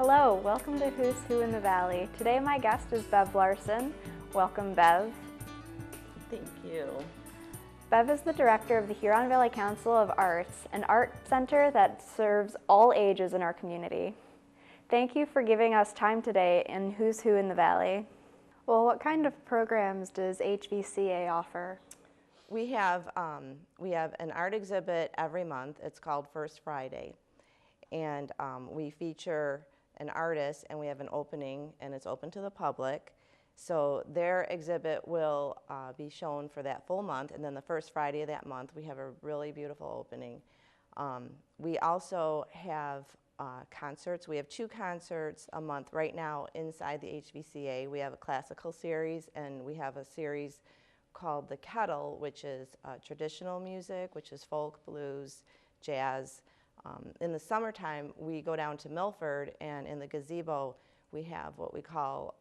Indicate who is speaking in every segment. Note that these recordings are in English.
Speaker 1: Hello, welcome to Who's Who in the Valley. Today my guest is Bev Larson. Welcome, Bev.
Speaker 2: Thank you.
Speaker 1: Bev is the director of the Huron Valley Council of Arts, an art center that serves all ages in our community. Thank you for giving us time today in Who's Who in the Valley. Well, what kind of programs does HPCA offer?
Speaker 2: We have an art exhibit every month. It's called First Friday. And we feature an artist, and we have an opening, and it's open to the public. So their exhibit will be shown for that full month, and then the first Friday of that month, we have a really beautiful opening. We also have concerts. We have 2 concerts a month right now inside the HPCA. We have a classical series, and we have a series called The Kettle, which is traditional music, which is folk, blues, jazz. In the summertime, we go down to Milford, and in the gazebo, we have what we call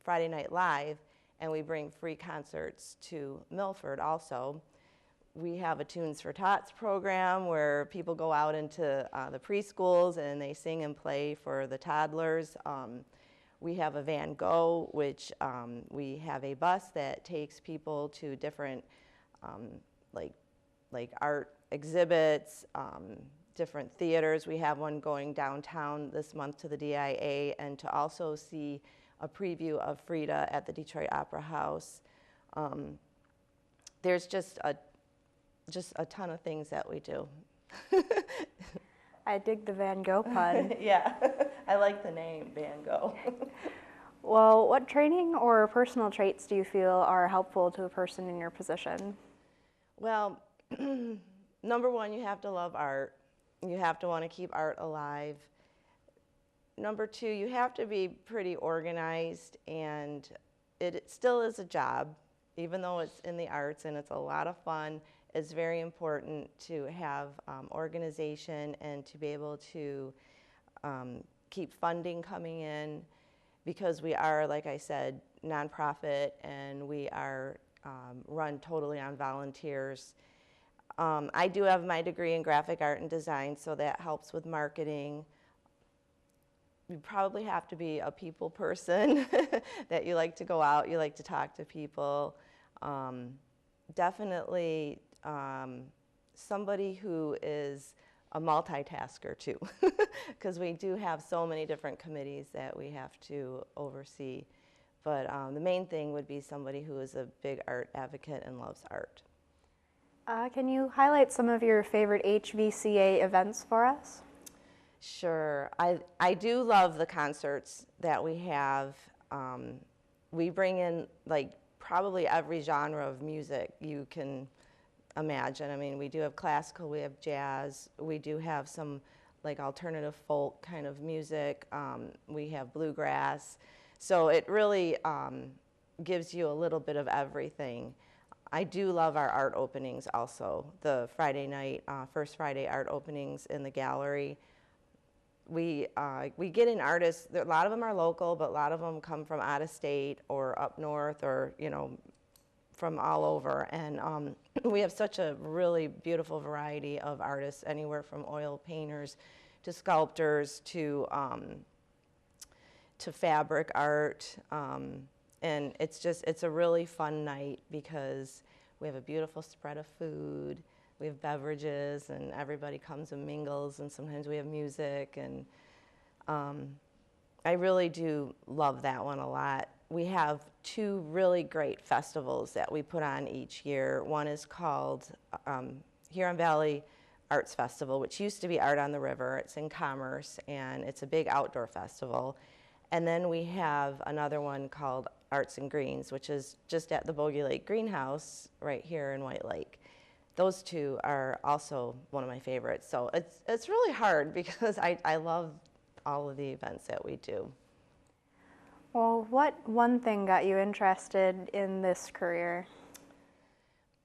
Speaker 2: Friday Night Live, and we bring free concerts to Milford also. We have a Tunes for Tots program where people go out into the preschools and they sing and play for the toddlers. We have a Van Gogh, which we have a bus that takes people to different like art exhibits, different theaters. We have one going downtown this month to the DIA, and to also see a preview of Frida at the Detroit Opera House. There's just a ton of things that we do.
Speaker 1: I dig the Van Gogh pun.
Speaker 2: Yeah, I like the name, Van Gogh.
Speaker 1: Well, what training or personal traits do you feel are helpful to a person in your position?
Speaker 2: Well, number one, you have to love art. You have to want to keep art alive. Number 2, you have to be pretty organized, and it still is a job, even though it's in the arts and it's a lot of fun. It's very important to have organization and to be able to keep funding coming in, because we are, like I said, nonprofit, and we are run totally on volunteers. I do have my degree in graphic art and design, so that helps with marketing. You probably have to be a people person, that you like to go out, you like to talk to people. Definitely somebody who is a multitasker too, because we do have so many different committees that we have to oversee. But the main thing would be somebody who is a big art advocate and loves art.
Speaker 1: Can you highlight some of your favorite HVCA events for us?
Speaker 2: Sure. I do love the concerts that we have. We bring in like probably every genre of music you can imagine. I mean, we do have classical, we have jazz, we do have some like alternative folk kind of music, we have bluegrass. So it really gives you a little bit of everything. I do love our art openings also, the Friday night, First Friday art openings in the gallery. We get in artists, a lot of them are local, but a lot of them come from out of state or up north, or, you know, from all over. And we have such a really beautiful variety of artists, anywhere from oil painters to sculptors to fabric art. And it's a really fun night because we have a beautiful spread of food, we have beverages, and everybody comes and mingles, and sometimes we have music, and I really do love that one a lot. We have 2 really great festivals that we put on each year. One is called Huron Valley Arts Festival, which used to be Art on the River. It's in Commerce, and it's a big outdoor festival. And then we have another one called Arts and Greens, which is just at the Bogey Lake Greenhouse right here in White Lake. Those 2 are also one of my favorites. So it's really hard because I love all of the events that we do.
Speaker 1: Well, what one thing got you interested in this career?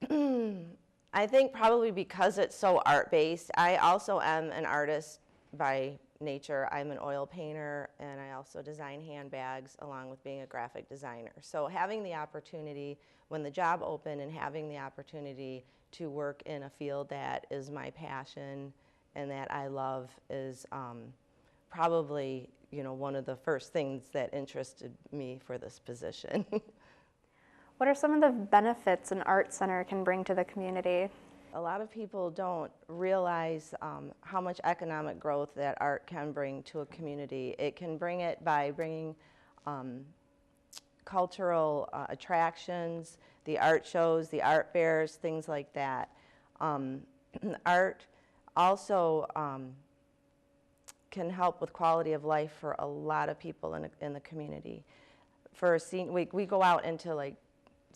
Speaker 2: I think probably because it's so art-based. I also am an artist by nature. I'm an oil painter, and I also design handbags along with being a graphic designer. So having the opportunity, when the job opened, and having the opportunity to work in a field that is my passion and that I love is probably, you know, one of the first things that interested me for this position.
Speaker 1: What are some of the benefits an art center can bring to the community?
Speaker 2: A lot of people don't realize how much economic growth that art can bring to a community. It can bring it by bringing cultural attractions, the art shows, the art fairs, things like that. Art also can help with quality of life for a lot of people in the community. We go out into like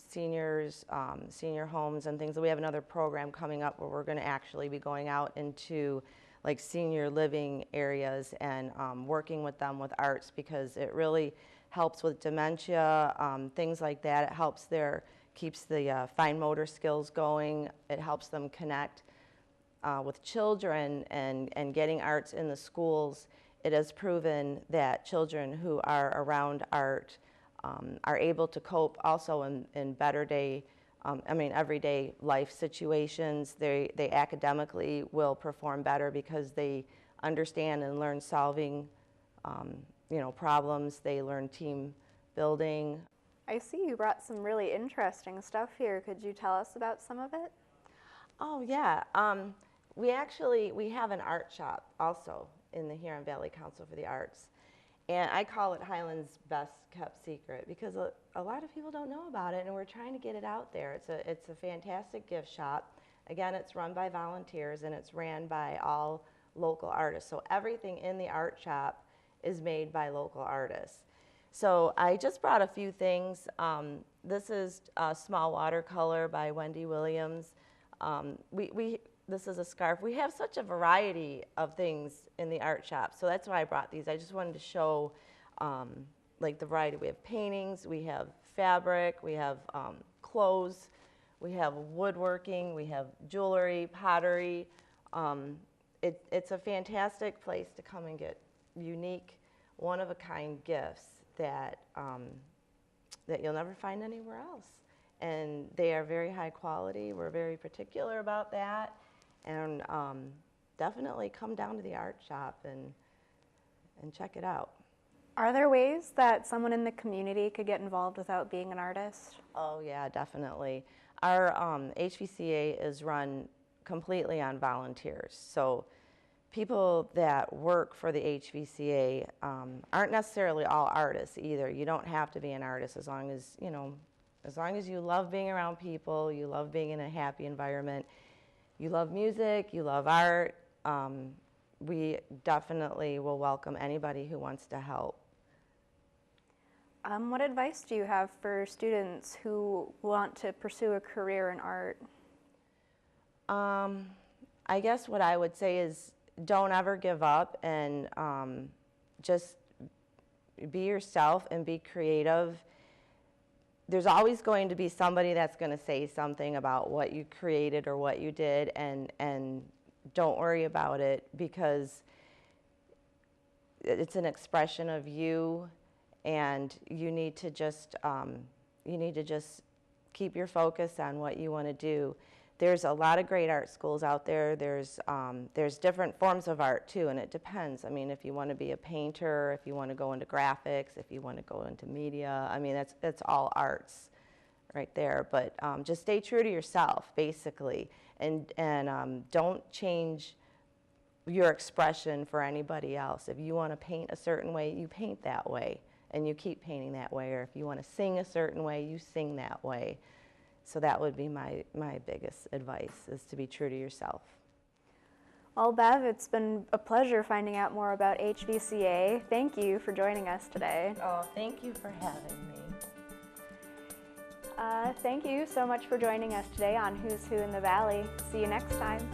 Speaker 2: seniors, senior homes and things. We have another program coming up where we're going to actually be going out into like senior living areas and working with them with arts, because it really helps with dementia, things like that. It keeps the fine motor skills going. It helps them connect with children, and getting arts in the schools. It has proven that children who are around art are able to cope also in everyday life situations. They academically will perform better because they understand and learn solving problems. They learn team building.
Speaker 1: I see you brought some really interesting stuff here. Could you tell us about some of it?
Speaker 2: Oh yeah, we have an art shop also in the Huron Valley Council for the Arts. And I call it Highlands' best kept secret because a lot of people don't know about it, and we're trying to get it out there. It's a fantastic gift shop. Again, it's run by volunteers, and it's ran by all local artists. So everything in the art shop is made by local artists. So I just brought a few things. This is a small watercolor by Wendy Williams. This is a scarf. We have such a variety of things in the art shop, so that's why I brought these. I just wanted to show like the variety. We have paintings, we have fabric, we have clothes, we have woodworking, we have jewelry, pottery. It's a fantastic place to come and get unique, one-of-a-kind gifts that you'll never find anywhere else. And they are very high quality. We're very particular about that. And definitely come down to the art shop and check it out.
Speaker 1: Are there ways that someone in the community could get involved without being an artist?
Speaker 2: Oh yeah, definitely. Our HPCA is run completely on volunteers. So people that work for the HPCA aren't necessarily all artists either. You don't have to be an artist as long as you love being around people, you love being in a happy environment. You love music, you love art, we definitely will welcome anybody who wants to help.
Speaker 1: What advice do you have for students who want to pursue a career in art?
Speaker 2: I guess what I would say is don't ever give up, and just be yourself and be creative. There's always going to be somebody that's going to say something about what you created or what you did, and don't worry about it, because it's an expression of you, and you need to just keep your focus on what you want to do. There's a lot of great art schools out there. There's different forms of art too, and it depends. I mean, if you want to be a painter, if you want to go into graphics, if you want to go into media, I mean, that's all arts right there. But just stay true to yourself, basically, and don't change your expression for anybody else. If you want to paint a certain way, you paint that way, and you keep painting that way. Or if you want to sing a certain way, you sing that way. So that would be my biggest advice, is to be true to yourself.
Speaker 1: Well, Bev, it's been a pleasure finding out more about HPCA. Thank you for joining us today.
Speaker 2: Oh, thank you for having me.
Speaker 1: Thank you so much for joining us today on Who's Who in the Valley. See you next time.